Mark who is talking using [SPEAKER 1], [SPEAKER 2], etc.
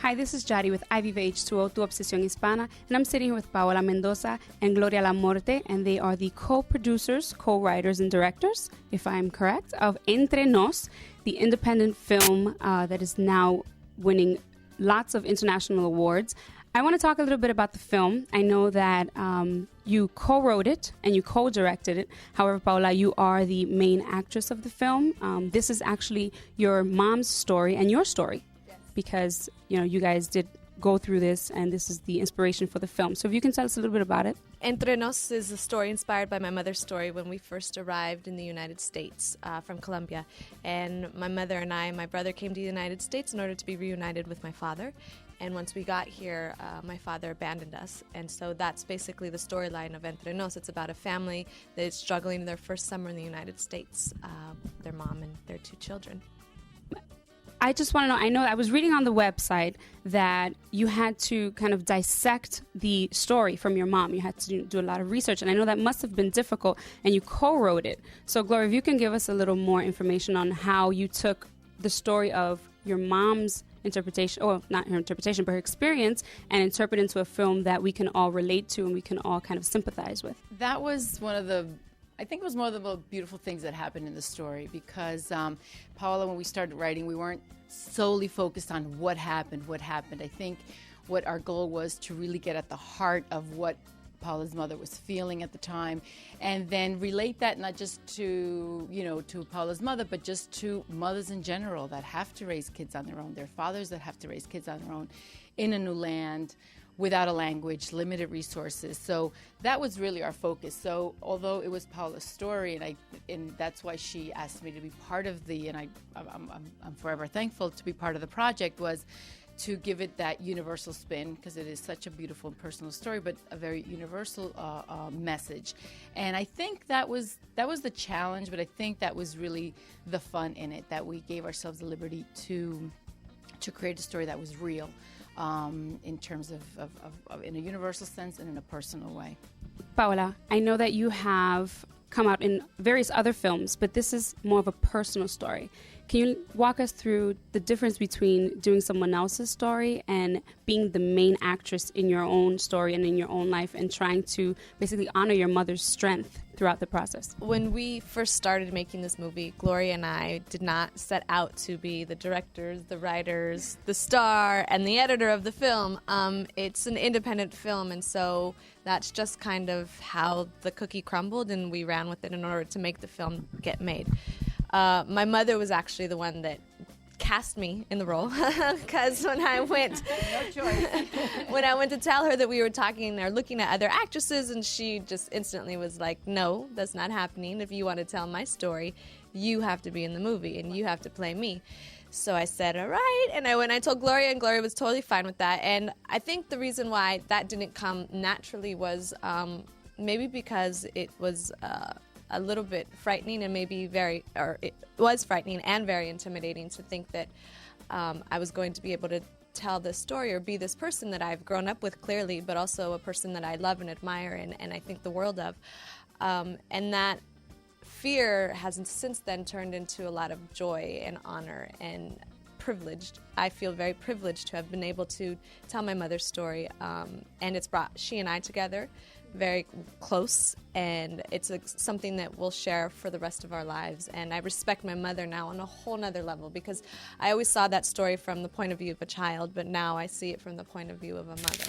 [SPEAKER 1] Hi, this is Jari with iVive H2O, Tu Obsesión Hispana, and I'm sitting here with Paola Mendoza and Gloria La Morte, and they are the co-producers, co-writers, and directors, if I'm correct, of Entre Nos, the independent film that is now winning lots of international awards. I want to talk a little bit about the film. I know that you co-wrote it and you co-directed it. However, Paola, you are the main actress of the film. This is actually your mom's story and your story. Because, you know, you guys did go through this, and this is the inspiration for the film. So if you can tell us a little bit about it.
[SPEAKER 2] Entre Nos is a story inspired by my mother's story when we first arrived in the United States from Colombia. And my mother and I and my brother came to the United States in order to be reunited with my father. And once we got here, my father abandoned us. And so that's basically the storyline of Entre Nos. It's about a family that is struggling in their first summer in the United States, their mom and their two children.
[SPEAKER 1] I just want to know, I know I was reading on the website that you had to kind of dissect the story from your mom. You had to do a lot of research, and I know that must have been difficult, and you co-wrote it. So, Gloria, if you can give us a little more information on how you took the story of your mom's interpretation, well, not her interpretation, but her experience, and interpret into a film that we can all relate to and we can all kind of sympathize with.
[SPEAKER 3] That was one of the, I think it was one of the most beautiful things that happened in the story, because Paola, when we started writing, we weren't solely focused on what happened. I think what our goal was to really get at the heart of what Paola's mother was feeling at the time, and then relate that not just to, you know, to Paola's mother, but just to mothers in general that have to raise kids on their own, their fathers that have to raise kids on their own in a new land, without a language, limited resources. So that was really our focus. So although it was Paola's story, and that's why she asked me to be part of the, and I'm forever thankful to be part of the project, was to give it that universal spin, because it is such a beautiful and personal story, but a very universal message. And I think that was the challenge, but I think that was really the fun in it, that we gave ourselves the liberty to create a story that was real. In terms of in a universal sense and in a personal way.
[SPEAKER 1] Paola, I know that you have come out in various other films, but this is more of a personal story. Can you walk us through the difference between doing someone else's story and being the main actress in your own story and in your own life, and trying to basically honor your mother's strength throughout the process? When
[SPEAKER 2] we first started making this movie, Gloria and I did not set out to be the directors, the writers, the star, and the editor of the film. It's an independent film, and so that's just kind of how the cookie crumbled, and we ran with it in order to make the film get made. My mother was actually the one that cast me in the role, because when I went when I went to tell her that we were talking or looking at other actresses, and she just instantly was like, no, that's not happening. If you want to tell my story, you have to be in the movie and you have to play me. So I said, all right, and I told Gloria, and Gloria was totally fine with that. And I think the reason why that didn't come naturally was maybe because it was a little bit frightening, and maybe it was frightening and very intimidating to think that I was going to be able to tell this story or be this person that I've grown up with, clearly, but also a person that I love and admire and I think the world of. And that fear has since then turned into a lot of joy and honor and privileged. I feel very privileged to have been able to tell my mother's story, and it's brought she and I together very close, and it's something that we'll share for the rest of our lives. And I respect my mother now on a whole nother level, because I always saw that story from the point of view of a child, but now I see it from the point of view of a mother.